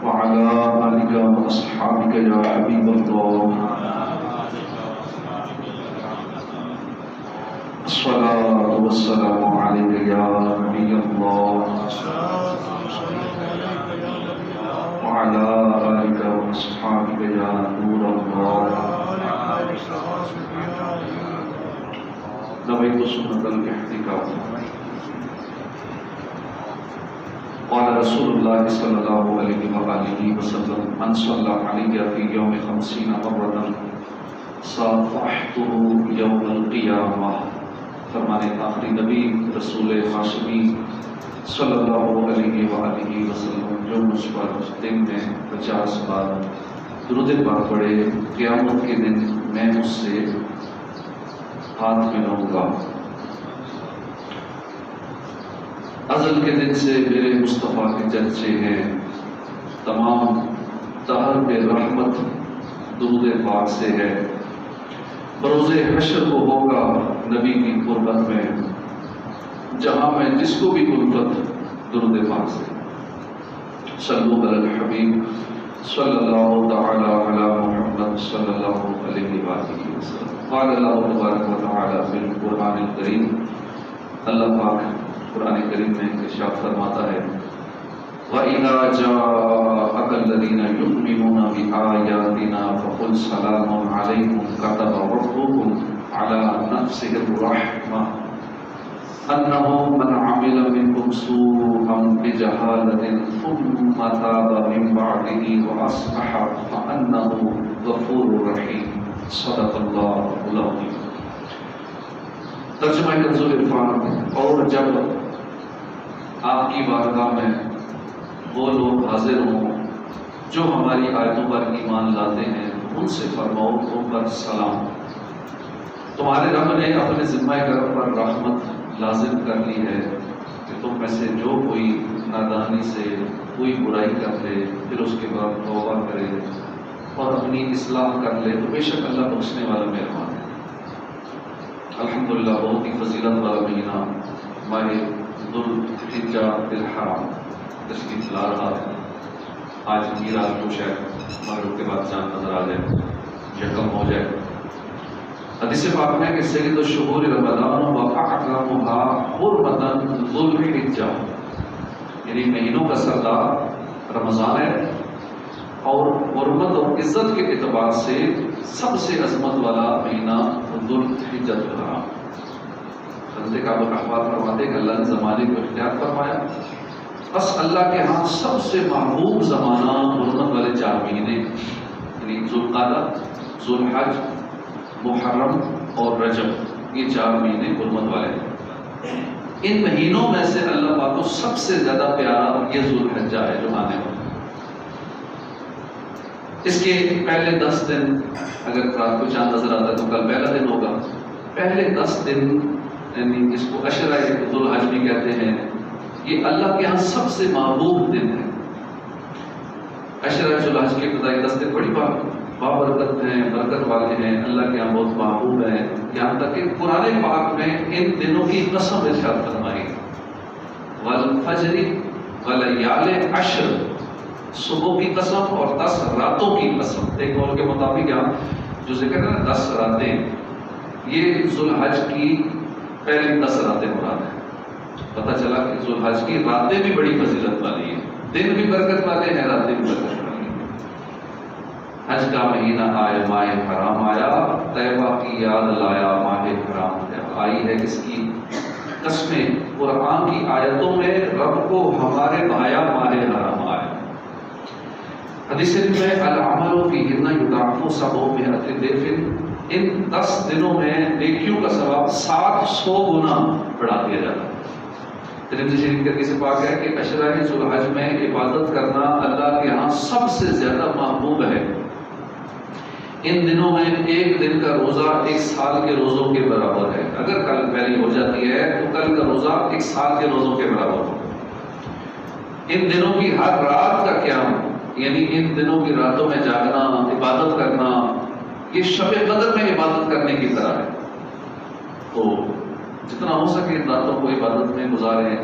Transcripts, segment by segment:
وعلى آلك وأصحابك يا حبيب الله الصلاة والسلام عليك يا نبي الله وعلى آلك وأصحابك يا نور الله نويت سنة الاحتكاك قال رسول الله صلى الله عليه وآله وسلم من صلى علي في يوم 50 مرة صافحته يوم القيامة فرمانے آخری نبی رسول ہاشمی صلی اللہ علیہ وآلہ وسلم جو مجھ پر دن میں 50 بار درود پاک پڑھے قیامت کے دن میں اس سے ہاتھ ملاؤں گا۔ ازل کے دن سے میرے مصطفیٰ کے چرچے ہیں، تمام دہر پہ رحمت درود پاک سے ہے۔ بروز حشر کو ہوگا نبی کی قربت میں، جہاں میں جس کو بھی قربت درود پاک سے۔ صلو علی الحبیب صلی اللہ تعالی علی محمد صلی اللہ علیہ وآلہ وسلم۔ قال اللہ تبارک و تعالی فی القرآن الکریم، اللہ پاک قرآن کریم میں ارشاد فرماتا ہے وَإِذَا جَاءَكَ الَّذِينَ يُؤْمِنُونَ بِآيَاتِنَا فَقُلْ سَلَامٌ عَلَيْكُمْ كَتَبَ رَبُّكُمْ عَلَى نَفْسِهِ الرَّحْمَةَ أَنَّهُ مَنْ عَمِلَ مِنكُمْ سُوءًا بِجَهَالَةٍ ثُمَّ تَابَ مِنْ بَعْدِهِ وَأَصْلَحَ فَأَنَّهُ غَفُورٌ رَحِيمٌ۔ صدق اللہ العظیم۔ ترجمہ کنز العرفان۔ اور جب آپ کی بارگاہ میں وہ لوگ حاضر ہوں جو ہماری آیتوں پر ایمان لاتے ہیں، ان سے فرماؤ ان پر سلام۔ تمہارے رب نے اپنے ذمہ گھر پر رحمت لازم کر لی ہے کہ تم میں سے جو کوئی نادانی سے کوئی برائی کر لے پھر اس کے بعد توبہ کرے اور اپنی اصلاح کر لے تو بے شک اللہ بخشنے والا مہربان ہے۔ الحمدللہ بہت ہی فضیلت والا مہینہ ماہ ذوالحجہ الحرام تشریف لا رہا ہے۔ آج کی رات کو شاید مغرب کے بعد چاند نظر آ جائے یا کم ہو جائے۔ حدیث پاک میں کہ سید الشہور رمضان وَأَعْظَمُهَا حُرْمَةً ذوالحجہ، یعنی مہینوں کا سردار رمضان ہے اور حرمت اور عزت کے اعتبار سے سب سے عظمت والا مہینہ ذوالحجہ الحرام۔ حضرت کعب احبار فرماتے ہیں کہ اللہ نے زمانے کو اختیار فرمایا، بس اللہ کے ہاں سب سے محبوب زمانہ حرمت والے 4 مہینے یعنی ذوالقعدہ، ذوالحج، محرم اور رجب، یہ 4 مہینے حرمت والے ہیں۔ ان مہینوں میں سے اللہ پاک کو سب سے زیادہ پیارا یہ ذوالحجہ ہے جو آنے والا۔ اس کے پہلے 10 دن اگر رات کو چاند نظر آتا ہے تو کل پہلا دن ہوگا۔ پہلے 10 دن یعنی اس کو عشرہ ذوالحج بھی کہتے ہیں، یہ اللہ کے ہاں سب سے محبوب دن ہے۔ عشرہ ذوالحج کے ابتدائی 10 دن بڑی بابرکت ہیں، برکت والے ہیں، اللہ کے ہاں بہت محبوب ہیں، یہاں تک کہ قرآن پاک میں ان دنوں کی قسم ارشاد فرمائی والفجر ولیال عشر، صبح کی قسم اور 10 راتوں کی قسم۔ ایک قول کے مطابق یہاں جو ذکر ہے نا 10 راتیں، یہ ذوالحج کی پہلی 10 راتیں مراد ہیں۔ پتہ چلا کہ ذوالحج کی راتیں بھی بڑی فضیلت والی ہیں، دن بھی برکت والے ہیں، راتیں بھی برکت والی ہیں۔ حج کا مہینہ آئے ماہ حرام آیا، طیبہ کی یاد لایا ماہ حرام آئی ہے کس کی قسمیں؟ قرآن کی آیتوں میں رب کو ہمارے بھایا ماہ حرام آیا۔ حدیث میں العمل فیہن یضاعف 700 ضعف، ان 10 دنوں میں نیکیوں کا ثواب 700 گنا بڑھا دیا جاتا ہے۔ ترمذی شریف کے حدیث پاک ہے کہ عشرہ ذوالحج میں عبادت کرنا اللہ کے ہاں سب سے زیادہ محبوب ہے۔ ان دنوں میں ایک دن کا روزہ 1 سال کے روزوں کے برابر ہے۔ اگر کل پہلی ہو جاتی ہے تو کل کا روزہ 1 سال کے روزوں کے برابر ہو۔ ان دنوں کی ہر رات کا قیام، یعنی ان دنوں کی راتوں میں جاگنا، عبادت کرنا، یہ شب قدر میں عبادت کرنے کی طرح ہے۔ تو جتنا ہو سکے ان راتوں کو عبادت میں گزاریں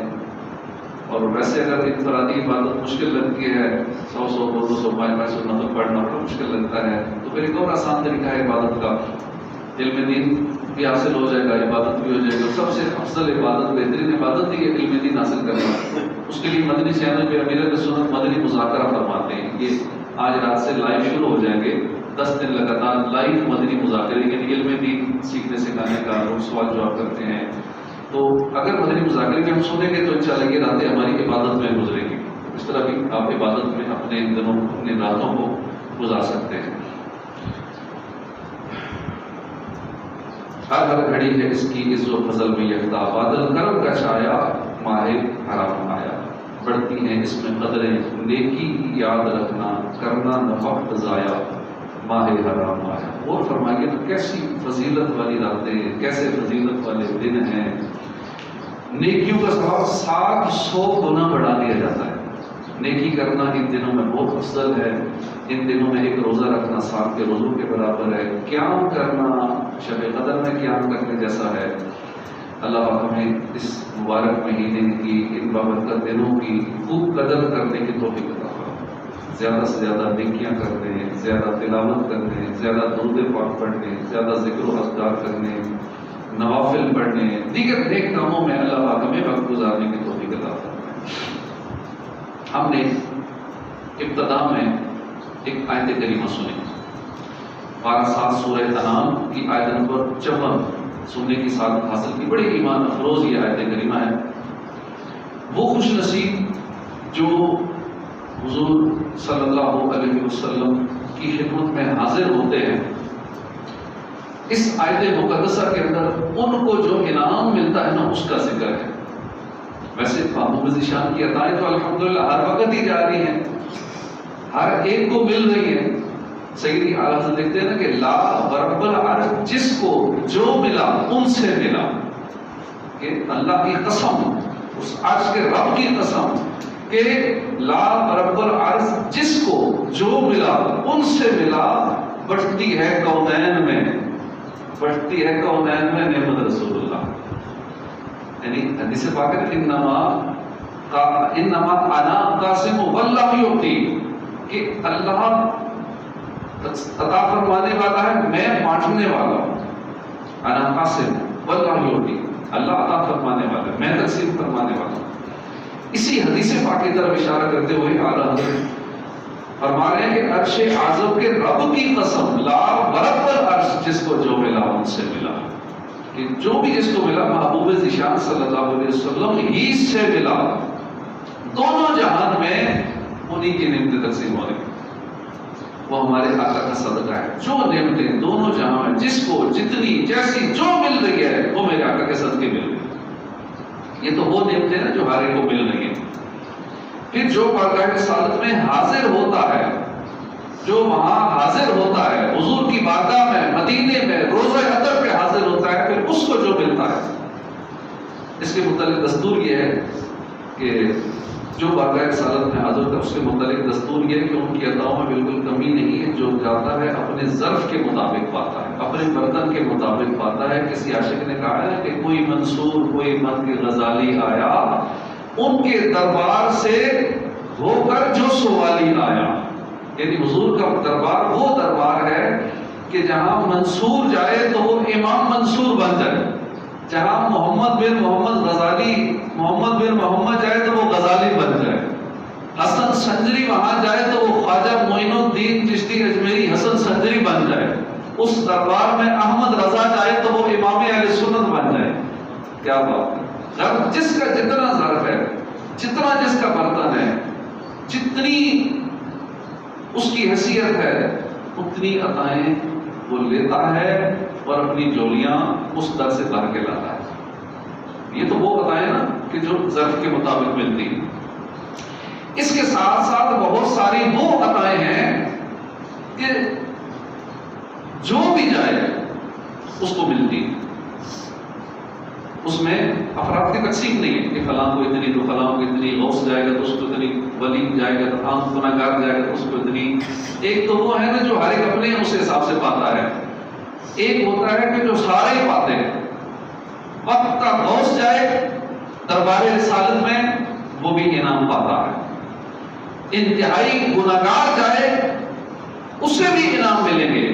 اور ویسے اگر انفرادی عبادت مشکل لگتی ہے، 100 200 500 نفل پڑھنا بڑا مشکل لگتا ہے، تو پھر ایک اور آسان طریقہ ہے عبادت کا، علم دین بھی حاصل ہو جائے گا، عبادت بھی ہو جائے گا۔ سب سے افضل عبادت، بہترین عبادت ہی ہے علم دین حاصل کرنا۔ اس کے لیے مدنی چینل پہ امیر سنت مدنی مذاکرہ فرماتے ہیں، یہ آج رات سے لائیو شروع ہو جائیں گے، 10 دن لگاتار لائیو مدنی مذاکرے، یعنی علم دین سیکھنے سکھانے کا، لوگ سوال جواب کرتے ہیں۔ تو اگر مدنی مذاکرے میں ہم سنیں گے تو انشاءاللہ یہ راتیں ہماری عبادت میں گزرے گی۔ اس طرح بھی آپ عبادت میں اپنے دنوں اپنے راتوں کو گزار سکتے ہیں۔ ہر گھڑی ہے اس کی عز و فضل میں یکتا، بادل کرم کا چھایا ماہ حرام آیا، بڑھتی ہیں اس میں قدریں نیکی کی یاد رکھنا، کرنا نفقت ضائع ماہ حرام آیا۔ اور فرمائیے تو کیسی فضیلت والی راتیں، کیسے فضیلت والے دن ہیں، نیکیوں کا ثواب 700 گنا بڑھا دیا جاتا ہے۔ نیکی کرنا ان دنوں میں بہت افضل ہے۔ ان دنوں میں ایک روزہ رکھنا 7 کے روزوں کے برابر ہے۔ قیام کرنا شب قدر میں قیام کرنے جیسا ہے۔ اللہ پاک ہمیں اس مبارک مہینے کی، ان بابرکت دنوں کی خوب قدر کرنے کی توفیق عطا فرمائے۔ زیادہ سے زیادہ نیکیاں کرنے، زیادہ تلاوت کرنے، زیادہ درود پاک پڑھنے، زیادہ ذکر و اذکار کرنے، نوافل پڑھنے، دیگر نیک کاموں میں اللہ پاک ہمیں وقت گزارنے کی توفیق عطا فرمائے۔ ہم نے ابتدا میں ایک آیت کریمہ سنی، 12 سورہ انعام کی آیت نمبر 54 سننے کی سعادت حاصل کی۔ بڑی ایمان افروز یہ آیت کریمہ ہے۔ وہ خوش نصیب جو حضور صلی اللہ علیہ وسلم کی خدمت میں حاضر ہوتے ہیں، اس آیت مقدسہ کے اندر ان کو جو انعام ملتا ہے نا، اس کا ذکر ہے۔ ویسے محبوب ذیشان کی عطائیں تو الحمدللہ ہر وقت ہی جا رہی ہیں، ہر ایک کو مل رہی ہے۔ سیدی اعلیٰ حضرت لکھتے ہیں نا کہ لا رب العرش جس کو جو ملا ان سے ملا، کہ اللہ کی قسم، اس عرش کے رب کی قسم کہ لا رب العرش جس کو جو ملا ان سے ملا، بڑھتی ہے کونین میں، بڑھتی ہے کونین میں نعمت رسول اللہ۔ یعنی حدیث پاک ہے انما انا قاسم واللہ یعطی، کہ اللہ عطا فرمانے والا ہے، میں بانٹنے والا ہوں۔ انا قاسم واللہ یعطی، اللہ عطا فرمانے والا ہے، میں تقسیم فرمانے والا ہوں۔ اسی حدیث پاک کی طرف اشارہ کرتے ہوئے اعلیٰ حضرت فرما رہے ہیں کہ عرش اعظم کے رب کی قسم، لا ورب العرش جس کو جو ملا ان سے ملا، کہ جو بھی جس کو ملا محبوب ذیشان صلی اللہ علیہ وسلم ہی سے ملا۔ دونوں جہان میں انہی کی نعمتیں تقسیم ہو رہی، وہ ہمارے آقا کا صدقہ ہے۔ جو نعمتیں دونوں جہاں میں جس کو جتنی جیسی جو مل رہی ہے وہ میرے آقا کے صدقے مل رہی ہے۔ یہ تو وہ نعمتیں ہیں جو ہر ایک کو مل رہی ہیں۔ پھر جو بارگاہ رسالت میں حاضر ہوتا ہے، جو وہاں حاضر ہوتا ہے حضور کی بارگاہ میں، مدینے میں روزہ قدر پہ حاضر ہوتا ہے، پھر اس کو جو ملتا ہے، اس کے متعلق دستور یہ ہے کہ جو بارگاہ رسالت میں حاضر ہوتا ہے اس کے متعلق دستور یہ ہے کہ ان کی عطاؤں میں بالکل کمی نہیں ہے۔ جو جاتا ہے اپنے ظرف کے مطابق پاتا ہے، اپنے برتن کے مطابق پاتا ہے۔ کسی عاشق نے کہا ہے کہ کوئی منصور، کوئی مد غزالی آیا، ان کے دربار سے ہو کر جو سوالی آیا، یعنی حضور کا دربار وہ دربار ہے کہ جہاں منصور جائے تو وہ امام منصور بن جائے، جہاں محمد بن محمد غزالی، محمد بن محمد جائے تو وہ غزالی بن جائے، حسن سنجری وہاں جائے تو وہ خواجہ معین الدین چشتی اجمیری حسن سنجری بن جائے، اس دربار میں احمد رضا جائے تو وہ امام اہل سنت بن جائے۔ کیا بات ہے! جس کا جتنا ظرف ہے، جتنا جس کا برتن ہے، جتنی اس کی حیثیت ہے، اتنی عطائیں وہ لیتا ہے اور اپنی جولیاں اس در سے بھر کے لاتا ہے۔ یہ تو وہ عطائیں نا کہ جو ظرف کے مطابق ملتی ہیں۔ اس کے ساتھ ساتھ بہت ساری وہ عطائیں ہیں کہ جو بھی جائے اس کو ملتی ہے۔ اس میں افراد کی تقسیم نہیں ہے کہ فلاں کو اتنی تو فلاں کو اتنی، غوث جائے گا تو اس کو اتنی، ولی جائے گا تو عام گناہگار جائے گا تو اس کو اتنی۔ ایک تو وہ ہے نا جو ہر ایک اپنے اس حساب سے پاتا ہے، ایک ہوتا ہے کہ جو سارے ہی پاتے ہیں۔ وقت کا غوث جائے دربار رسالت میں، وہ بھی انعام پاتا ہے. انتہائی گناہگار جائے اسے بھی انعام ملیں گے.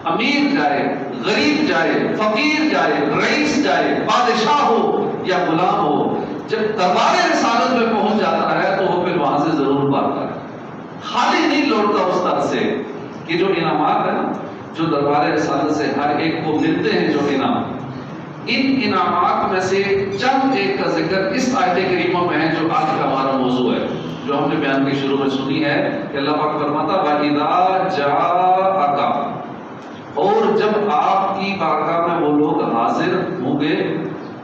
امیر جائے، غریب جائے، فقیر جائے، رئیس جائے، بادشاہ ہو یا غلام ہو، جب دربار رسالت میں پہنچ جاتا ہے تو وہ پھر وہاں سے ضرور پاتا ہے. خالی نہیں لوٹتا اس طرح سے. کہ جو انعامات ہیں نا، جو دربار رسالت سے ہر ایک کو ملتے ہیں جو انعام، ان انعامات میں سے چند ایک کا ذکر اس آیت کریمہ میں ہے جو آج کا ہمارا موضوع ہے، جو ہم نے بیان کی شروع میں سنی ہے کہ اللہ پاک فرماتا وَإِذَا جَاءَكَ، اور جب آپ کی بارگاہ میں وہ لوگ حاضر ہوں گے،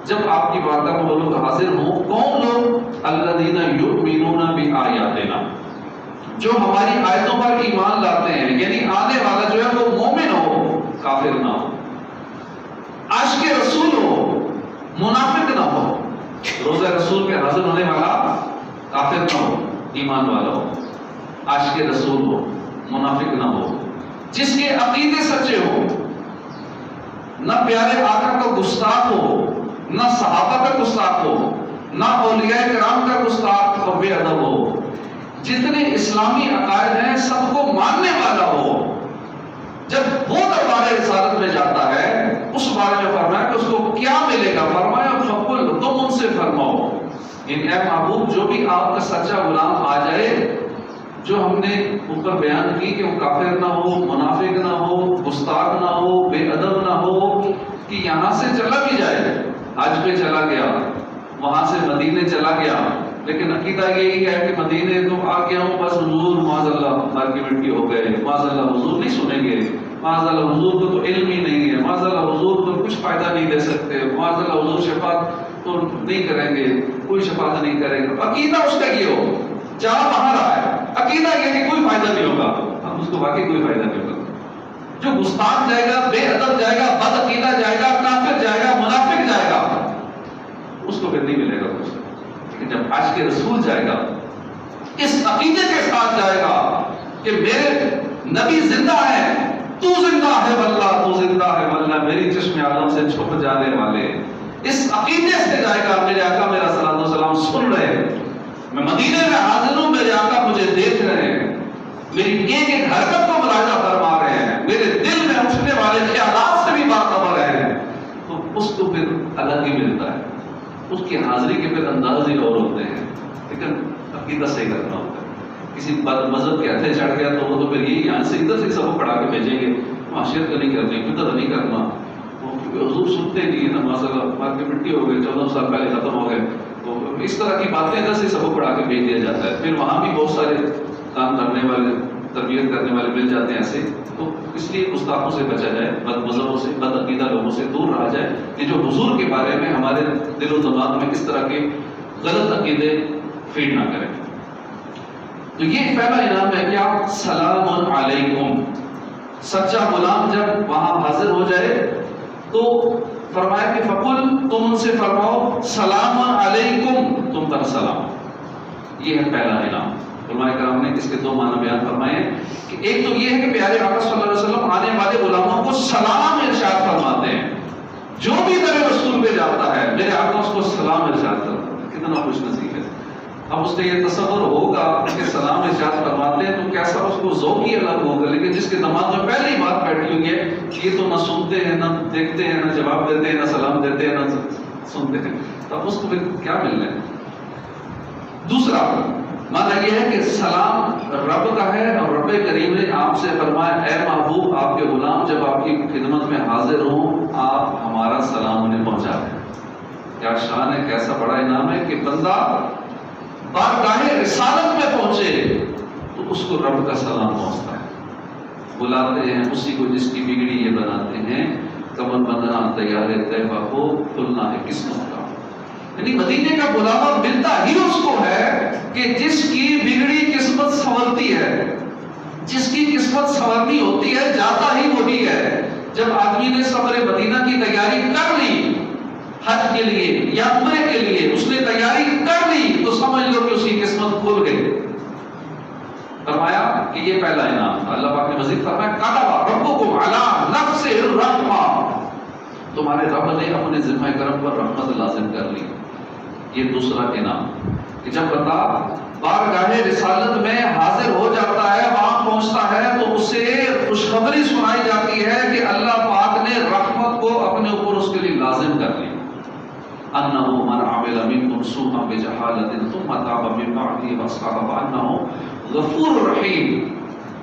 جب آپ کی بارگاہ میں وہ لوگ حاضر ہوں. کون لوگ؟ الذین یؤمنون بآیاتنا، جو ہماری آیتوں پر ایمان لاتے ہیں. یعنی آنے والا جو ہے وہ مومن ہو، کافر نہ ہو، عاشق رسول ہو، منافق نہ ہو. روزہ رسول پہ حاضر ہونے والا کافر نہ ہو، ایمان والا ہو، عاشق رسول ہو، منافق نہ ہو، جس کے عقیدے سچے ہو، نہ پیارے آقا کا گستاخ ہو، نہ صحابہ کا گستاخ ہو، نہ اولیاء کرام کا گستاخ اور بے ادب ہو، جتنے اسلامی عقائد ہیں سب کو ماننے والا ہو. جب وہ دربار رسالت میں جاتا ہے اس بارے میں فرمایا کہ اس کو کیا ملے گا. فرمایا فقل، تم ان سے فرماؤ اے محبوب جو بھی آپ کا سچا غلام آ جائے، جو ہم نے اوپر بیان کی کہ وہ کافر نہ ہو، منافق نہ ہو، گستاخ نہ ہو، بے ادب نہ ہو، کہ یہاں سے چلا بھی جائے، حج پہ چلا گیا، وہاں سے مدینے چلا گیا، لیکن عقیدہ یہی ہے کہ مدینے تو آ گیا ہوں بس حضور معاذ اللہ مار کی مٹی ہو گئے، معاذ اللہ حضور نہیں سنیں گے، معاذ اللہ حضور کو تو علم ہی نہیں ہے، معاذ اللہ حضور کو کچھ فائدہ نہیں دے سکتے، معاذ اللہ حضور شفاعت تو نہیں کریں گے، کوئی شفاعت نہیں کرے گا. عقیدہ اس کا یہ ہو، جہاں وہاں رہا ہے، عقیدہ یہ کہ کوئی فائدہ نہیں ہوگا. اب اس کو واقعی کوئی فائدہ نہیں ہوگا. جو گستاخ جائے گا، بے ادب جائے گا، بد عقیدہ جائے گا، کافر جائے گا، منافق جائے گا، اس کو پھر نہیں ملے گا کچھ. لیکن جب عاشق رسول جائے گا، اس عقیدے کے ساتھ جائے گا کہ میرے نبی زندہ ہے، تو زندہ ہے واللہ، تو زندہ ہے واللہ، میری چشم عالم سے چھپ جانے والے، اس عقیدے سے جائے گا میرے آقا میرا صلوات و سلام سن رہے ہیں، میں مدینے میں حاضر ہوں، میرے آقا مجھے دیکھ رہے ہیں، میری ایک ایک حرکت کو ملاحظہ فرما رہے ہیں، میرے دل میں اٹھنے والے خیالات سے بھی باخبر ہے، تو اس کو پھر الگ ہی ملتا ہے. اس کی حاضری کے پھر انداز ہی اور ہوتے ہیں. لیکن عقیدہ صحیح کرنا ہوتا ہے. کسی مذہب کے ہتھے چڑھ گیا تو وہ تو پھر یہی یہاں سے ادھر سے سب پڑھا کے بھیجیں گے، معاشیت کا نہیں کرنی، بدعت نہیں کرنا، حضور سنتے نہیں ہے نا، ماشاءاللہ مار کے مٹی ہو گئے، 14 سال پہلے ختم ہو گئے. تو اس طرح کی باتیں ادھر سے سب پڑھا کے بھیج دیا جاتا ہے. پھر وہاں بھی بہت سارے کام کرنے والے، تربیت کرنے والے مل جاتے ہیں ایسے. تو اس لیے گستاخوں سے بچا جائے، بد مذہبوں سے، بد عقیدہ لوگوں سے دور رہا جائے کہ جو حضور کے بارے میں ہمارے دل و دماغ میں اس طرح کے غلط عقیدے فیڈ نہ کریں. تو یہ پہلا انعام ہے کیا؟ سلام علیکم. سچا غلام جب وہاں حاضر ہو جائے تو فرمایا کہ فقل، تم ان سے فرماؤ سلام علیکم، تم پر سلام. یہ ہے پہلا انعام. علماء کرام نے اس کے دو معنی بیان فرمائے کہ ایک تو یہ ہے کہ پیارے آقا صلی اللہ علیہ وسلم آنے والے غلاموں کو سلام ارشاد فرماتے ہیں. جو بھی در رسول پہ جاتا ہے میرے آقا اس کو سلام ارشاد کرتا ہے. کتنا خوش نصیب ہے. اب اس کا یہ تصور ہوگا کہ سلام ارشاد فرماتے ہیں تو کیسا اس کو ذوق ہی الگ ہوگا. لیکن جس کے دماغ میں پہلے ہی بات بیٹھی ہوئی ہے کہ یہ تو نہ سنتے ہیں، نہ دیکھتے ہیں، نہ جواب دیتے ہیں، نہ سلام دیتے ہیں، نہ سنتے ہیں، تو اب اس کو پھر کیا مل رہا ہے. دوسرا معنی یہ ہے کہ سلام رب کا ہے، اور رب کریم نے آپ سے فرمایا اے محبوب آپ کے غلام جب آپ کی خدمت میں حاضر ہوں آپ ہمارا سلام انہیں پہنچا دیں. کیا شان ہے، کیسا بڑا انعام ہے کہ بندہ بارگاہ رسالت میں پہنچے تو اس کو رب کا سلام پہنچتا ہے. بلاتے ہیں اسی کو جس کی بگڑی یہ بناتے ہیں، کمر بندنا تیار طیبہ کو کھلنا ہے قسمت کا. یعنی مدینے کا بلاوا ملتا ہی اس کو ہے کہ جس کی بگڑی قسمت سنورتی ہے. جس کی قسمت سنورنی ہوتی ہے جاتا ہی وہی ہے. جب آدمی نے سفر مدینہ کی تیاری کر لی حج کے لیے یا عمرے کے لیے، اس نے تیاری کر لی تو سمجھ لو کہ اس کی قسمت کھل گئی. فرمایا کہ یہ پہلا انعام. اللہ پاک نے مزید فرمایا کتب ربکم علی نفسہ الرحمہ، تمہارے رب نے اپنے ذمہ کرم پر رحمت لازم کر لی. یہ دوسرا انعام. کہ جب بندہ بارگاہ رسالت میں حاضر ہو جاتا ہے، وہاں پہنچتا ہے، تو اسے خوشخبری سنائی جاتی ہے کہ اللہ پاک نے رحمت کو اپنے اوپر اس کے لیے لازم کر لیا۔ انہ من عمل منکم سوءا بجہالۃ ثم تاب من بعدہ واصلح فانہ غفور رحیم،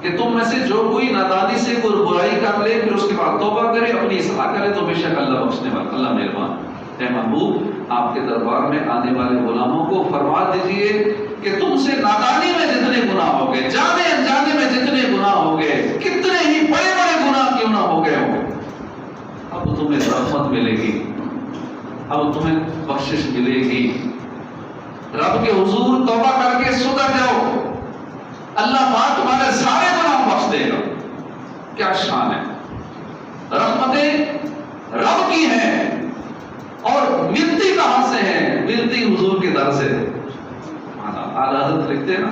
کہ تم میں سے جو کوئی نادانی سے کوئی برائی کر لے پھر اس کے بعد توبہ کرے، اپنی اصلاح کرے، تو بے شک اللہ بخشنے والا، اللہ مہربان۔ اے محبوب، آپ کے دربار میں آنے والے غلاموں کو فرما دیجئے کہ تم سے نادانی میں جتنے گناہ ہو گئے، جانے انجانے میں جتنے گناہ ہو گئے، کتنے ہی بڑے بڑے گناہ کیوں نہ ہو گئے ہوں، اب تمہیں رحمت ملے گی، اب تمہیں بخشش ملے گی۔ رب کے حضور توبہ کر کے سدھر جاؤ، اللہ پاک تمہارے سارے گناہ بخش دے گا۔ کیا شان ہے! رحمتیں رب کی ہیں اور ملتی کہاں سے ہیں؟ ملتی حضور کے در سے۔ اعلیٰ حضرت لکھتے ہیں نا،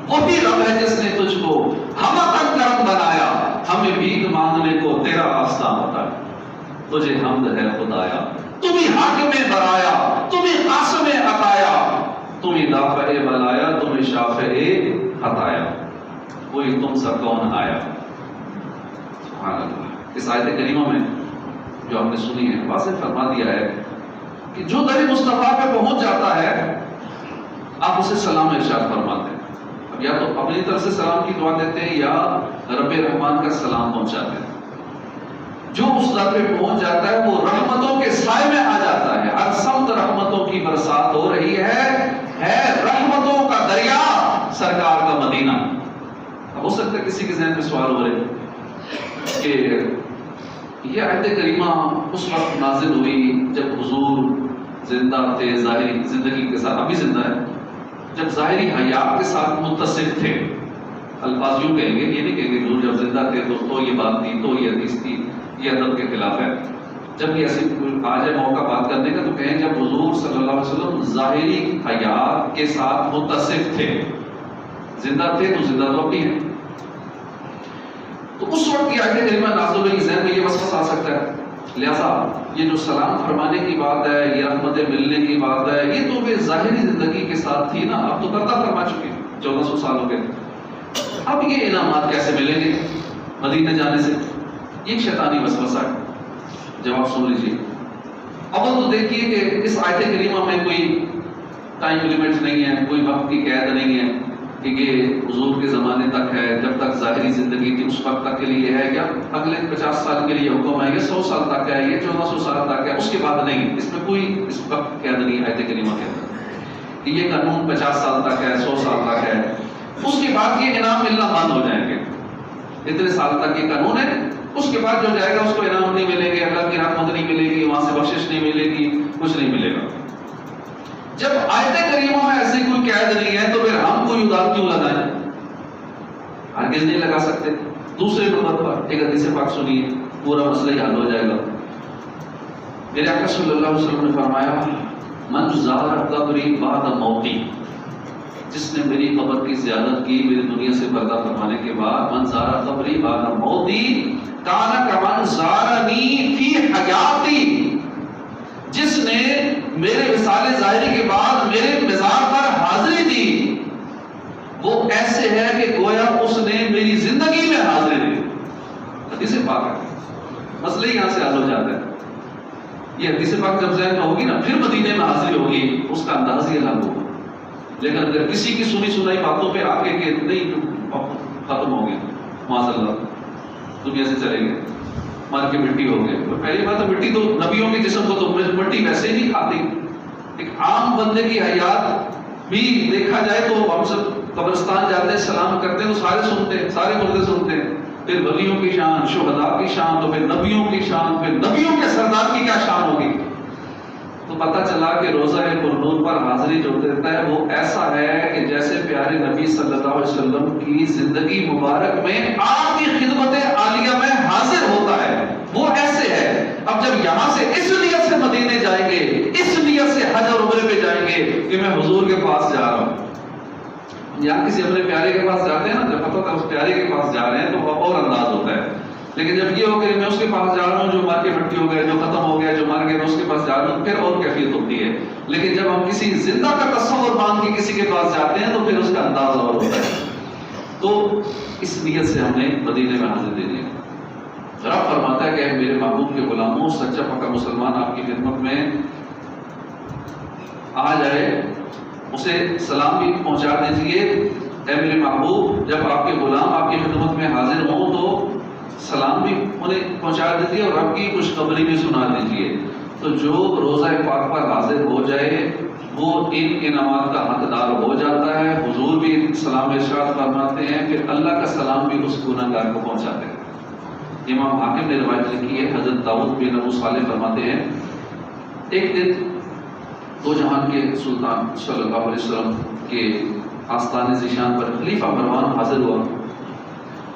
وہی رب ہے جس نے تجھ کو ہم تک کرم بنایا، ہمیں بھیک مانگنے کو تیرا راستہ بتایا، تجھے حمد ہے خدایا، تمہیں حاکم برایا، تمہیں قاسم عطایا، تمہیں دافع بلایا، تمہیں شافع ہتایا، کوئی تم سا کون آیا۔ سبحان اللہ۔ اس آیت کریمہ میں جو ہم نے سنی ہے، واضح فرما دیا ہے کہ جو در مصطفیٰ پہ پہنچ جاتا ہے آپ اسے سلام ارشاد فرماتے ہیں۔ اب یا تو اپنی طرف سے سلام کی دعا دیتے ہیں یا رب رحمان کا سلام پہنچاتے ہیں۔ جو اس در پہ پہنچ جاتا ہے وہ رحمتوں کے سائے میں آ جاتا ہے، ہر سمت رحمتوں کی برسات ہو رہی ہے رحمتوں کا دریا سرکار کا مدینہ۔ اب ہو سکتا ہے کسی کے ذہن میں سوال ہو رہے کہ یہ آیت کریمہ اس وقت نازل ہوئی جب حضور زندہ تھے، ظاہری زندگی کے ساتھ، ابھی زندہ ہے، جب ظاہری حیات کے ساتھ متصف تھے۔ الفاظ یوں کہیں گے، یہ نہیں کہیں گے حضور جب زندہ تھے تو یہ بات تھی، تو یہ حدیث تھی، یہ ادب کے خلاف ہے۔ جب یہ ایسی آ جائے موقع بات کرنے کا تو کہیں جب حضور صلی اللہ علیہ وسلم ظاہری حیات کے ساتھ متصف تھے، زندہ تھے تو زندہ تو ابھی ہیں۔ تو اس وقت کی آیت کریمہ نازل ہوئی، ذہن میں یہ وسوسہ آ سکتا ہے، لہذا یہ جو سلام فرمانے کی بات ہے، یہ رحمتیں ملنے کی بات ہے، یہ تو وہ ظاہری زندگی کے ساتھ تھی نا، اب تو پردہ فرما چکے 1400 سال ہو گئے، اب یہ انعامات کیسے ملیں گے مدینے جانے سے؟ یہ ایک شیطانی وسوسہ ہے۔ جواب سن لیجیے۔ اول تو دیکھیے کہ اس آیت کریمہ میں کوئی ٹائم لیمٹ نہیں ہے، کوئی وقت کی قید نہیں ہے کہ یہ حضور کے زمانے تک ہے، جب تک ظاہری زندگی تھی اس وقت تک کے لیے ہے، یا اگلے 50 سال کے لیے حکم ہے، یہ 100 سال تک ہے، یہ 1400 سال تک ہے، اس کے بعد نہیں۔ اس میں کوئی اس وقت قید نہیں ہے آیت کریمہ کے اندر کہ یہ قانون 50 سال تک ہے، 100 سال تک ہے، اس کے بعد یہ انعام ملنا بند ہو جائیں گے۔ اتنے سال تک یہ قانون ہے، اس کے بعد جو جائے گا اس کو انعام نہیں ملیں گے، اللہ کی رحمت نہیں ملے گی، وہاں سے بخشش نہیں ملے گی، کچھ نہیں ملے گا۔ جب آیت کریمہ میں ایسی کوئی قید نہیں ہے تو پھر ہم کوئی ادار کیوں لگائیں؟ ہرگز نہیں لگا سکتے۔ دوسرے نمبر پر ایک حدیث پاک سنیے، پورا مسئلہ ہی حل ہو جائے گا۔ میرے آقا صلی اللہ علیہ وسلم نے فرمایا، من زار قبری بعد موتی، جس نے میری قبر کی زیارت کی میری دنیا سے پردہ فرمانے کے بعد، من زار قبری بعد موتی کان کمن زارنی فی حیاتی، جس نے میرے وصال ظاہری کے بعد میرے مزار پر حاضری دی، وہ ایسے ہے کہ گویا اس نے میری زندگی میں حاضری دی۔ حدیث پاک ہے، مسئلہ یہاں سے حل ہو جاتا ہے۔ یہ حدیث پاک جب ذہن میں ہوگی نا، پھر مدینے میں حاضری ہوگی، اس کا انداز ہی الگ ہوگا۔ لیکن اگر کسی کی سنی سنائی باتوں پہ آ کے کہ نہیں ختم ہو گئے، معاذ اللہ دنیا سے چلے گئے، مر کے مٹی ہو گئے، تو پہلی بات تو مٹی تو نبیوں کے جسم کو تو مٹی ویسے ہی نہیں کھاتی۔ ایک عام بندے کی حیات بھی دیکھا جائے تو ہم سب قبرستان جاتے ہیں، سلام کرتے ہیں تو سارے سنتے ہیں، سارے مردے سنتے ہیں۔ پھر ولیوں کی شان، شہداء کی شان، تو پھر نبیوں کی شان، پھر نبیوں کے سردار کی کیا شان ہوگی؟ تو پتہ چلا کہ روزہ پرنور پر حاضری جو دیتا ہے وہ ایسا ہے کہ جیسے پیارے نبی صلی اللہ علیہ وسلم کی زندگی مبارک میں آپ کی خدمت عالیہ میں حاضر ہوتا ہے، وہ ایسے ہے۔ اب جب یہاں سے اس نیت سے مدینے جائیں گے، اس نیت سے حج اور عمرے پہ جائیں گے کہ میں حضور کے پاس جا رہا ہوں، یا کسی اپنے پیارے کے پاس جاتے ہیں نا، جب پتہ ہوتا ہے اس پیارے کے پاس جا رہے ہیں تو وہ اور انداز ہوتا ہے لیکن جب یہ ہو کہ میں اس کے پاس جا رہا ہوں جو مار کے پھٹی ہو گیا، جو ختم ہو گیا، جو مر گیا، میں اس کے پاس جا رہا ہوں، پھر اور کیفیت ہوتی ہے۔ لیکن جب ہم کسی زندہ کا تصور مان کے کسی کے پاس جاتے ہیں تو پھر اس کا انداز اور ہوتا ہے۔ تو اس نیت سے ہم نے مدینے میں حاضر دے دیا۔ رب فرماتا ہے کہ میرے محبوب کے غلاموں، سچا پکا مسلمان آپ کی خدمت میں آ جائے، اسے سلام بھی پہنچا دیجئے۔ اے میرے محبوب، جب آپ کے غلام آپ کی خدمت میں حاضر ہوں تو سلام بھی انہیں پہنچا دیجئے اور رب کی خوشخبری بھی سنا دیجئے۔ تو جو روزہ پاک پر حاضر ہو جائے وہ ان انعامات کا حقدار ہو جاتا ہے۔ حضور بھی سلام ارشاد فرماتے ہیں، پھر اللہ کا سلام بھی اس گنہگار کو پہنچاتے ہیں۔ امام حاکم نے روایت لکھی ہے، حضرت داؤد بن ابو صالح فرماتے ہیں، ایک دن دو جہان کے سلطان صلی اللہ علیہ وسلم کے آستان ذیشان پر خلیفہ مروان حاضر ہوا۔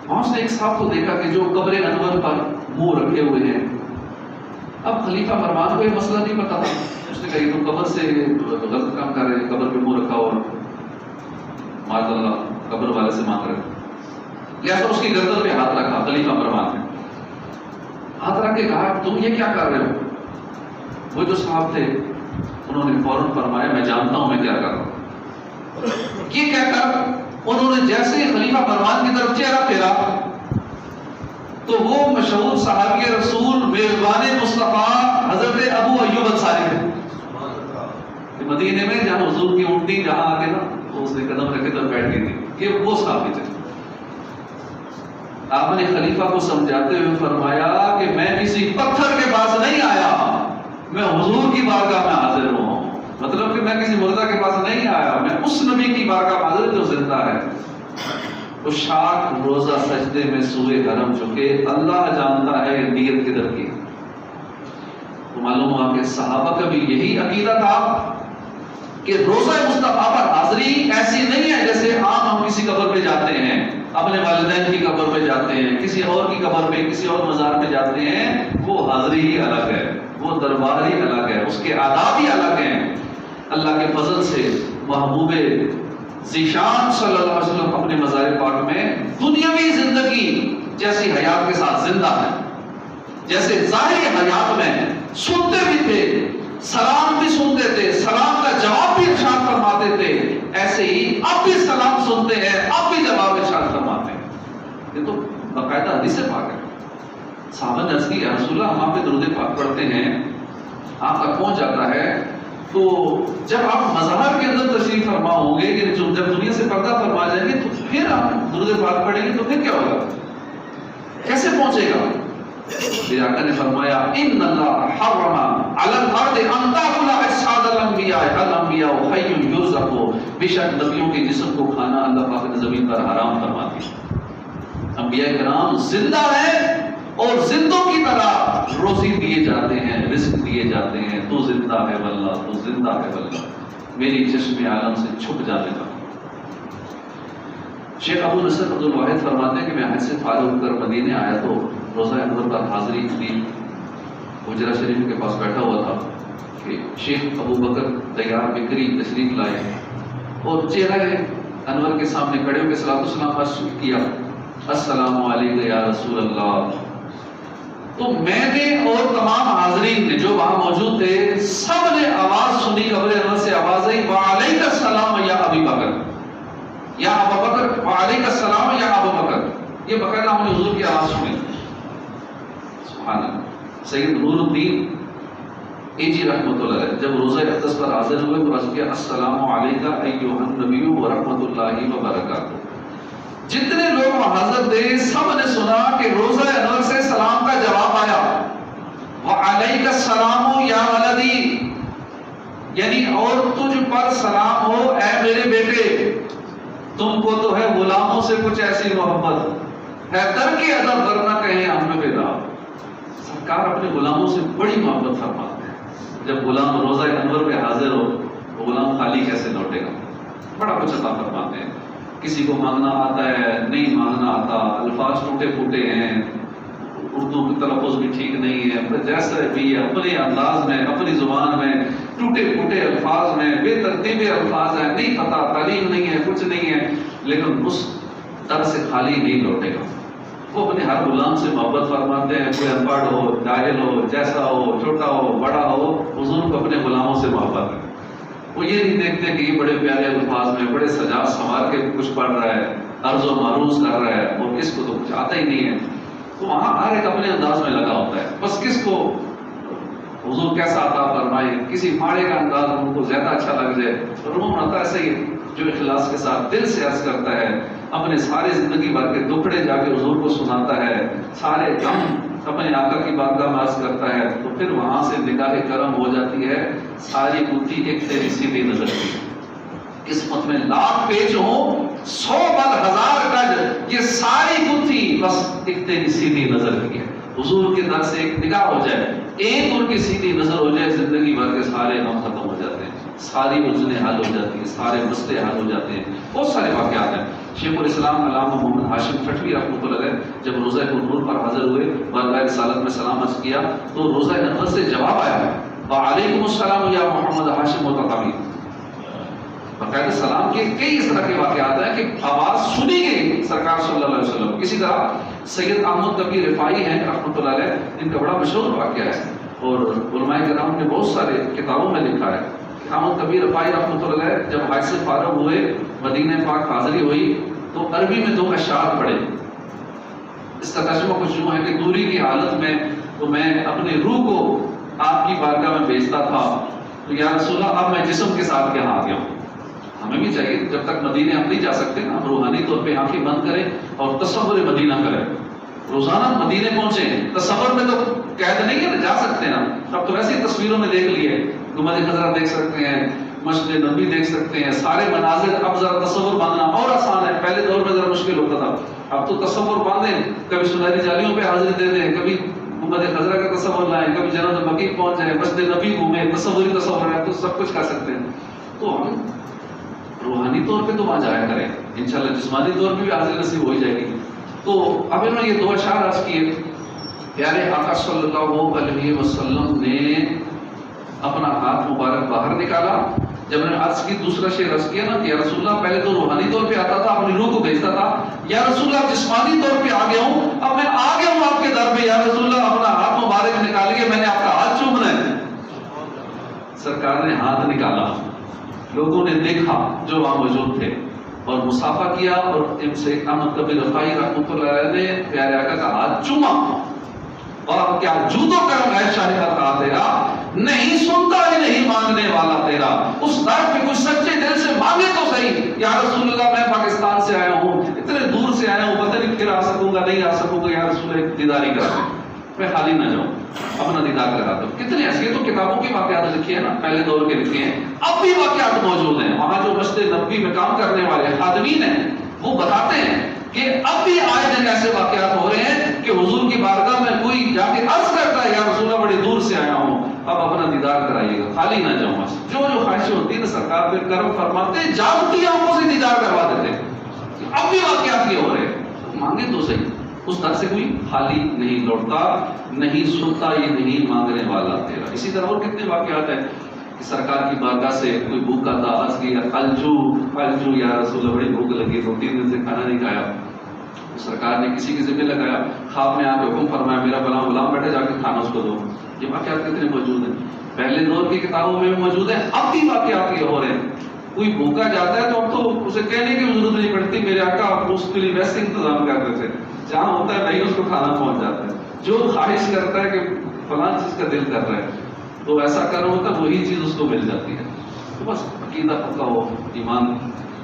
وہاں اس نے ایک صاحب کو دیکھا کہ جو قبر انور پر منہ رکھے ہوئے ہیں۔ اب خلیفہ مروان کو یہ مسئلہ نہیں پتا تھا، اس نے کہا یہ تو قبر سے غلط کام کر رہے ہیں، قبر پہ منہ رکھا اور معاذ اللہ قبر والے سے مانگ رہے۔ لہٰذا اس کی گردن پہ ہاتھ رکھا خلیفہ مروان نے، ہاتھ رکھ کے کہا تم یہ کیا کر رہے ہو؟ وہ جو صاحب تھے انہوں نے فوراً فرمایا میں جانتا ہوں میں کیا کر رہا ہوں۔ یہ کہہ کر انہوں نے جیسے ہی خلیفہ مروان کی طرف چہرہ پھیرا تو وہ مشہور صحابی رسول میزبان مصطفیٰ حضرت ابو ایوب انصاری تھے مدینے میں، جہاں حضور کی اونٹنی جہاں آگے نا تو اس نے قدم رکھے تو بیٹھ گئی تھی، یہ وہ صحابی تھے۔ آپ نے خلیفہ کو سمجھاتے ہوئے فرمایا کہ میں کسی پتھر کے پاس نہیں آیا، میں حضور کی بارگاہ میں حاضر ہوں۔ مطلب کہ میں کسی مردہ کے پاس نہیں آیا، میں اس نبی کی بارگاہ میں حاضر جو زندہ ہے۔ وہ 60 روزہ سجدے میں سوئے حرم چکے، اللہ جانتا ہے نیت کدھر کی۔ تو معلوم ہوا کہ صحابہ کا بھی یہی عقیدہ تھا کہ روزہ مصطفیٰ پر حاضری ایسی نہیں ہے جیسے عام ہم کسی قبر پہ جاتے ہیں، اپنے والدین کی قبر پہ جاتے ہیں، کسی اور کی قبر پہ، کسی اور مزار پہ جاتے ہیں۔ وہ حاضری ہی الگ ہے، وہ دربار ہی الگ ہے، اس کے آداب ہی الگ ہیں۔ اللہ کے فضل سے محبوب ذیشان صلی اللہ علیہ وسلم اپنے مزار پاک میں دنیاوی زندگی جیسی حیات کے ساتھ زندہ ہے، جیسے ظاہری حیات میں سنتے بھی تھے، سلام بھی سنتے تھے، سلام کا جواب بھی ارشاد فرماتے تھے، ایسے ہی اب بھی سلام سنتے ہیں، اب بھی جواب ارشاد فرماتے ہیں۔ یہ تو باقاعدہ حدیث پاک ہے۔ صحابہ نے عرض کی یا رسول اللہ ہم آپ پہ درود پاک پڑھتے ہیں، آپ تک پہنچ جاتا ہے، تو جب آپ مظہر کے اندر تشریف فرما ہوں گے کہ جب دنیا سے پردہ فرما جائیں گے تو پھر آپ درود پاک پڑھیں گے تو پھر کیا ہوگا، کیسے پہنچے گا؟ پھر آقا نے فرمایا ان اللہ حرم علی الارض ان تاکل اجساد الانبیاء، الانبیاء حی یرزق، بے شک نبیوں کے جسم کو کھانا اللہ پاک نے زمین پر حرام فرما دیا۔ انبیاء کرام زندہ ہیں اور زندوں کی طرح روزی دیے جاتے ہیں، رزق دیے جاتے ہیں۔ تو زندہ ہے واللہ، تو زندہ ہے واللہ، میری چشم عالم سے چھپ جانے کا۔ شیخ ابو نصر عبد الواحد فرماتے ہیں کہ میں حج سے فارغ ہو کر مدینے آیا تو روزہ انور پر حاضری دی، حجرہ شریف کے پاس بیٹھا ہوا تھا کہ شیخ ابو بکر تیار بکری تشریف لائے اور چہرہ انور کے سامنے کھڑے ہو کے صلاۃ والسلام عرض کیا السلام علیکم یا رسول اللہ۔ تو میں نے اور تمام حاضرین نے جو وہاں موجود تھے سب نے آواز سنی، قبر انور سے آواز آئی وعلیک السلام یا ابی بکر، یا ابو بکر، وعلیک السلام یا ابو بکر۔ یہ باقاعدہ ہم نے حضور کی آواز سنی۔ سبحان اللہ۔ سید نور الدین ایجی رحمۃ اللہ علیہ جب روزہ اقدس پر حاضر ہوئے تو عرض کیا السلام علیکم ایھا النبی ورحمۃ اللہ وبرکاتہ۔ جتنے لوگ وہاں حاضر تھے سب نے سنا کہ روزہ انور سے سلام کا جواب آیا وعلیک السلام یا ولدی، یعنی اور تجھ پر سلام ہو اے میرے بیٹے، تم کو تو ہے غلاموں سے کچھ ایسی محبت ہے ترک ادب ورنہ کہیں ہم میں پیدا۔ سرکار اپنے غلاموں سے بڑی محبت فرماتے ہیں، جب غلام روزہ انور پہ حاضر ہو تو غلام خالی کیسے لوٹے گا، بڑا کچھ عطا فرماتے ہیں۔ کسی کو مانگنا آتا ہے، نہیں مانگنا آتا، الفاظ ٹوٹے پھوٹے ہیں، اردو کی تلفظ بھی ٹھیک نہیں ہے، جیسے بھی اپنے انداز میں اپنی زبان میں ٹوٹے پھوٹے الفاظ میں بے ترتیب الفاظ ہیں، نہیں پتہ تعلیم نہیں ہے، کچھ نہیں ہے، لیکن اس در سے خالی نہیں لوٹے گا۔ وہ اپنے ہر غلام سے محبت فرماتے ہیں، کوئی ان پڑھ ہو، جاہل ہو، جیسا ہو، چھوٹا ہو، بڑا ہو، حضور کو اپنے غلاموں سے محبت ہے۔ وہ یہ نہیں دیکھتے کہ یہ بڑے پیارے الفاظ میں بڑے سجا سنوار کے کچھ پڑھ رہا ہے، عرض و معروض کر رہا ہے، اور کس کو تو کچھ آتا ہی نہیں ہے۔ تو وہاں ہر ایک اپنے انداز میں لگا ہوتا ہے، بس کس کو حضور کیسا عطا فرمائے، کسی ماڑے کا انداز ان کو زیادہ اچھا لگ جائے۔ اور عموماً ہوتا ہے ایسا ہی، جو اخلاص کے ساتھ دل سے عرض کرتا ہے، اپنے سارے زندگی بھر کے دکھڑے جا کے حضور کو سناتا ہے، سارے غم اپنے آقا کی بارگاہ میں عرض کرتا ہے، تو پھر وہاں سے نگاہ کرم ہو جاتی ہے، ساری بوٹی ایک تیری سیدھی نظر کی۔ قسمت میں لاکھ پیچ ہوں، 100 بل 1000 گج، یہ ساری بوٹی بس ایک تیری سیدھی نظر کی ہے۔ حضور کے در سے ایک نگاہ ہو جائے، ایک ان کی سیدھی نظر ہو جائے، زندگی بھر کے سارے غم ختم ہو جاتے ہیں، ساری الجھنیں حل ہو جاتی ہیں، سارے مسئلے حل ہو جاتے ہیں۔ بہت سارے واقعات ہیں۔ شیخ الاسلام علامہ محمد ہاشم ٹھٹوی رحمۃ اللہ علیہ جب روزہ حضور پر حاضر ہوئے، بارگاہ رسالت میں سلام عرض کیا، تو روزہ نبوت سے جواب آیا، وعلیکم السلام یا محمد ہاشم متقابل۔ باقاعدہ سلام کے کئی اس طرح کے واقعات ہیں کہ آواز سنی گئی سرکار صلی اللہ علیہ وسلم۔ اسی طرح سید احمد کبیر رفاعی ہیں رحمۃ اللہ علیہ، ان کا بڑا مشہور واقعہ ہے، اور علماء کرام نے بہت سارے کتابوں میں لکھا ہے۔ احمد کبیر رفاعی رحمۃ اللہ علیہ جب حج سے فارغ ہوئے، مدینہ پاک حاضری ہوئی، تو عربی میں 2 اشعار پڑھے۔ اس کا ترجمہ کچھ یوں ہے کہ دوری کی حالت میں تو میں اپنی روح کو آپ کی بارگاہ میں بھیجتا تھا، تو یا رسول اللہ اب میں جسم کے ساتھ یہاں آ گیا ہوں۔ ہمیں بھی چاہیے جب تک مدینے ہم نہیں جا سکتے نا، ہم روحانی طور پہ آنکھیں بند کریں اور تصور مدینہ کریں، روزانہ مدینے پہنچے۔ تصور میں تو قید نہیں ہے نا، جا سکتے ہیں نا، اب تو ویسے ہی تصویروں میں دیکھ لیے، گنبد خضرا دیکھ سکتے ہیں، مسجد نبی دیکھ سکتے ہیں، سارے مناظر۔ اب ذرا تصور باندھنا اور آسان ہے، پہلے دور میں ذرا مشکل ہوتا تھا، اب تو تصور باندھیں، کبھی سنہری جالیوں پہ حاضری دے دیں، کبھی گنبد خضرا کا تصور لائیں، کبھی جنت البقیع پہنچ جائیں، مسجد نبی گھومیں، تصور ہے تو سب کچھ کر سکتے ہیں۔ تو ہم روحانی طور پہ تو وہاں جایا کریں، انشاءاللہ جسمانی طور پہ بھی حاضری نصیب ہو جائے گی۔ تو اب انہوں نے یہ 2 اشعار عرض کیے۔ پیارے آقا صلی اللہ علیہ وسلم نے اپنا ہاتھ مبارک باہر نکالا، جب میں نے عرض کی، دوسرا شعر عرض کیا نا کہ یا رسول اللہ پہلے تو روحانی طور پہ آتا تھا، اپنی روح کو بھیجتا تھا، یا رسول اللہ جسمانی طور پہ آ گیا ہوں، اب میں آ گیا ہوں آپ کے در پہ، یا رسول اللہ اپنا ہاتھ مبارک نکالیے، میں نے آپ کا ہاتھ چومنا ہے۔ سرکار نے ہاتھ نکالا، لوگوں نے دیکھا جو وہاں موجود تھے، اور مصافحہ کیا، اور ان سے احمد کبیر رفاعی رحمۃ اللہ علیہ نے پیارے آقا کا ہاتھ چوما، اور کیا جودو کرم ہے شاہ عطا تیرا، نہیں سنتا ہی نہیں مانگنے والا تیرا، اس در پہ کچھ سچے دل سے مانگے تو صحیح، یا رسول اللہ میں پاکستان سے آیا ہوں، اتنے دور سے آیا ہوں، پتہ نہیں پھر آ سکوں گا نہیں آ سکوں گا، یا رسول اللہ دیداری کرا دیں، میں خالی نہ جاؤں، اپنا دیدار کرا دو۔ کتنے ایسے تو کتابوں کی واقعات لکھی ہیں نا، پہلے دور کے لکھے ہیں، اب بھی واقعات موجود ہیں۔ وہاں جو مسجد نبوی میں کام کرنے والے خادمین ہیں وہ بتاتے ہیں کہ اب بھی آئے دن ایسے واقعات ہو رہے ہیں کہ حضور کی بارگاہ میں کوئی جا کے عرض کرتا ہے، یا رسول اللہ بڑی دور سے آیا ہوں، اب اپنا دیدار کرائیے گا، خالی نہ جاؤں۔ بس جو خواہشیں ہوتی ہیں نا، سرکار پہ کرم فرماتے ہیں، جانتی آنکھوں سے دیدار کروا دیتے ہیں۔ اب بھی واقعات یہ ہو رہے ہیں، مانگے تو صحیح، اس طرح سے کوئی خالی نہیں لوٹتا، نہیں سنتا یہ نہیں مانگنے والا تیرا۔ اسی طرح اور کتنے واقعات ہیں کہ سرکار کی بارگاہ سے کوئی بھوکا تھا، عرض کیا قلجو یا رسول اللہ بڑی بھوک لگی، 2-3 دن سے کھانا نہیں کھایا۔ سرکار نے کسی کے ذمہ لگایا، خواب میں آ کے حکم فرمایا میرا فلاں غلام بیٹھے، جا کے کھانا اس کو دو۔ یہ واقعات کتنے موجود ہیں، پہلے دور کی کتابوں میں بھی موجود ہیں، اب بھی واقعات یہ ہو رہے ہیں۔ کوئی بھوکا جاتا ہے تو اب تو اسے کہنے کی ضرورت نہیں پڑتی، میرے آقا اس کے لیے ویسے انتظام کرتے تھے، جہاں ہوتا ہے وہیں اس کو کھانا پہنچ جاتا ہے۔ جو خواہش کرتا ہے کہ فلاں چیز کا دل کر رہا ہے تو ایسا کرنا ہوتا ہے، وہی چیز اس کو مل جاتی ہے۔ تو بس عقیدہ پکا ہو، ایمان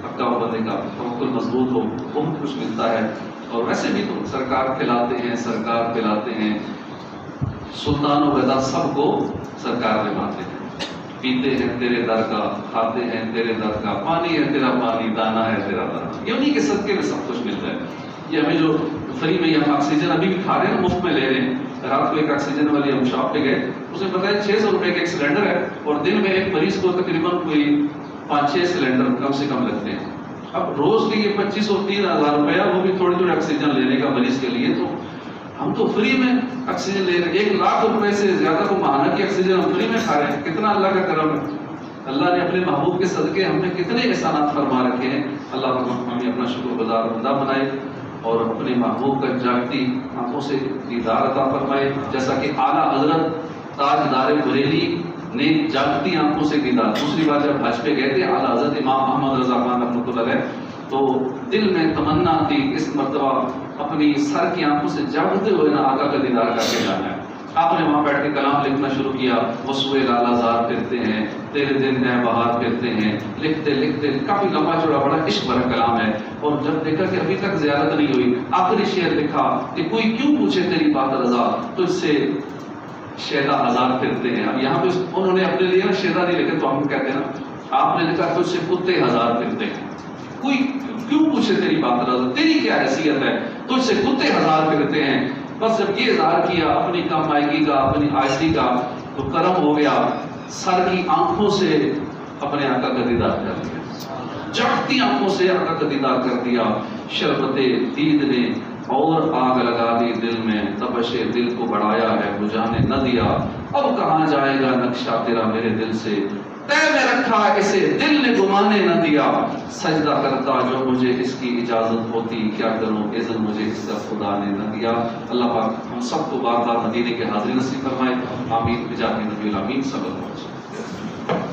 پکا ہو بندے کا، توکل مضبوط ہو، بہت کچھ ملتا ہے۔ اور ویسے بھی تو سرکار کھلاتے ہیں، سرکار پلاتے ہیں، سلطان و گدا سب کو سرکار نبھاتے ہیں، پیتے ہیں تیرے در کا، کھاتے ہیں تیرے در کا، پانی ہے تیرا پانی، دانا ہے تیرا دانا، یہ انہی کے صدقے میں سب کچھ ملتا ہے۔ یہ ہمیں جو فری میں یہاں آکسیجن ابھی بھی کھا رہے ہیں، مفت میں لے رہے ہیں۔ رات کو ایک آکسیجن والی ہم شاپ پہ گئے، اس نے بتایا 600 روپے کا ایک سلنڈر ہے، اور دن میں ایک مریض کو تقریباً کوئی 5-6 سلنڈر کم سے کم لگتے ہیں۔ اب روز کے یہ 2500-3000 روپیہ، وہ بھی تھوڑی تھوڑی آکسیجن لینے کا مریض کے لیے، تو ہم تو فری میں آکسیجن لے رہے ہیں۔ 1 لاکھ روپے سے زیادہ کو ماہانہ کی آکسیجن ہم فری میں کھا رہے ہیں۔ کتنا اللہ کا کرم ہے، اللہ نے اپنے محبوب کے صدقے ہم نے کتنے احسانات فرما رکھے ہیں۔ اللہ ہمیں اپنا شکر گزار بندہ بنائے۔ اور اپنے محبوب کا جاگتی آنکھوں سے دیدار عطا فرمائے، جیسا کہ اعلیٰ حضرت تاجدار بریلی نے جاگتی آنکھوں سے دیدار۔ دوسری بار جب حج پہ گئے تھے اعلیٰ حضرت امام احمد رضا خان رحمۃ اللہ علیہ، تو دل میں تمنا تھی اس مرتبہ اپنی سر کی آنکھوں سے جاگتے ہوئے نہ آقا کا دیدار کر کے جانا ہے۔ آپ نے وہاں بیٹھ کے کلام لکھنا شروع کیا، وسوئے لالا زار پھرتے ہیں، تیرے دن نئے بہار پھرتے ہیں، لکھتے لکھتے کافی لمبا چوڑا بڑا عشق بھرا کلام ہے۔ اور جب دیکھا کہ ابھی تک زیارت نہیں ہوئی، آخری شعر لکھا کہ کوئی کیوں پوچھے تیری بات رضا، تو اس سے شیدا ہزار پھرتے ہیں۔ اب یہاں پہ انہوں نے اپنے لیے نا شیدا نہیں لکھے تو ہم کہتے ہیں نا، آپ نے لکھا تجھ سے کتے ہزار پھرتے ہیں، کوئی کیوں پوچھے تیری بات رضا، تیری کیا حیثیت ہے، تجھ سے کتے ہزار پھرتے ہیں۔ بس جب یہ اظہار کیا اپنی کم آئیگی کا، اپنی عاجزی کا، تو کرم ہو گیا، سر کی آنکھوں سے اپنے آقا کا دیدار کر دیا، جاگتی آنکھوں سے آقا کا دیدار کر دیا۔ شربت دید نے اور آگ لگا دی دل میں، تپش دل کو بڑھایا ہے بجھانے نہ دیا، اب کہاں جائے گا نقشہ تیرا میرے دل سے، طے میں رکھا اسے دل نے گمانے نہ دیا، سجدہ کرتا جو مجھے اس کی اجازت ہوتی، کیا کروں اذن مجھے اس کا خدا نے نہ دیا۔ اللہ پاک ہم سب کو بار بار مدینے کے حاضری نصیب فرمائے، آمین بجاہ نبی الامین صلی اللہ علیہ وسلم۔